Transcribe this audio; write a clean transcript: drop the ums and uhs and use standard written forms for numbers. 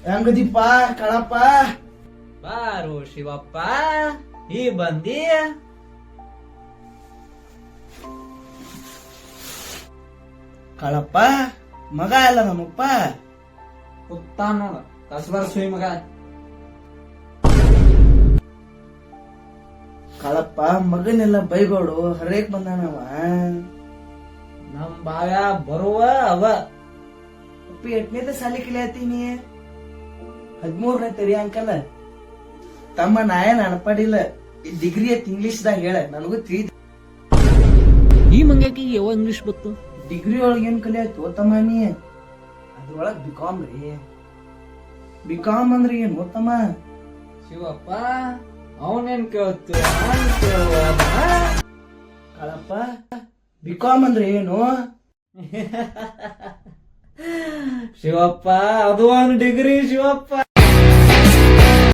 ಹೆಂಗದಿಪ್ಪ ಕಳಪ್ಪ? ಬಾರು ಶಿವಪ್ಪ, ಈ ಬಂದಿ. ಕಳಪ್ಪ ಮಗ ಅಲ್ಲ ನಮ್ಮಪ್ಪ. ಕುತ್ತ ನೋಡ ಕಸ್ಬರ್ ಸುಯಿ ಮಗ. ಕಳಪ್ಪ ಮಗನೆಲ್ಲ ಬೈಗೋಡು ಹರೇಕ್ ಬಂದಾನವ. ನಮ್ ಬಾವ್ಯ ಬರುವ ಅವ. ಉಪ್ಪಿ ಎಟ್ನೇದ ಸಾಲಿ ಕಲಿಯತ್ತೀನಿ? 13ನೇ ತರಿ ಅಂಕಲ್. ತಮ್ಮ ನಾಯನ್ ಅನ್ಪಡಿಲ್ಲ, ಡಿಗ್ರಿ ಐತಿ ಇಂಗ್ಲಿಷ್ದಾಗ ಹೇಳ, ನನಗೂ ತಿಳಿದ. ಈ ಮಂಗ್ಯಾಕಿ ಯಾವ ಇಂಗ್ಲಿಷ್ ಬತ್ತು? ಡಿಗ್ರಿ ಒಳಗ ಏನ್ ಕಲಿಯಾಯ್ತು ತಮ್ಮ ನೀ? ಅದ್ರೊಳಗ್ ಬಿಕಾಮ್ ರೀ. ಬಿಕಾಮ್ ಅಂದ್ರೆ ಏನ್ ತಮ್ಮ? ಶಿವಪ್ಪ ಅವನೇನ್ ಕೇಳ್ತು? ಕಳಪ್ಪ ಬಿಕಾಮ್ ಅಂದ್ರೆ ಏನು? ಶಿವಪ್ಪ ಅದು ಒಂದು ಡಿಗ್ರಿ ಶಿವಪ್ಪ.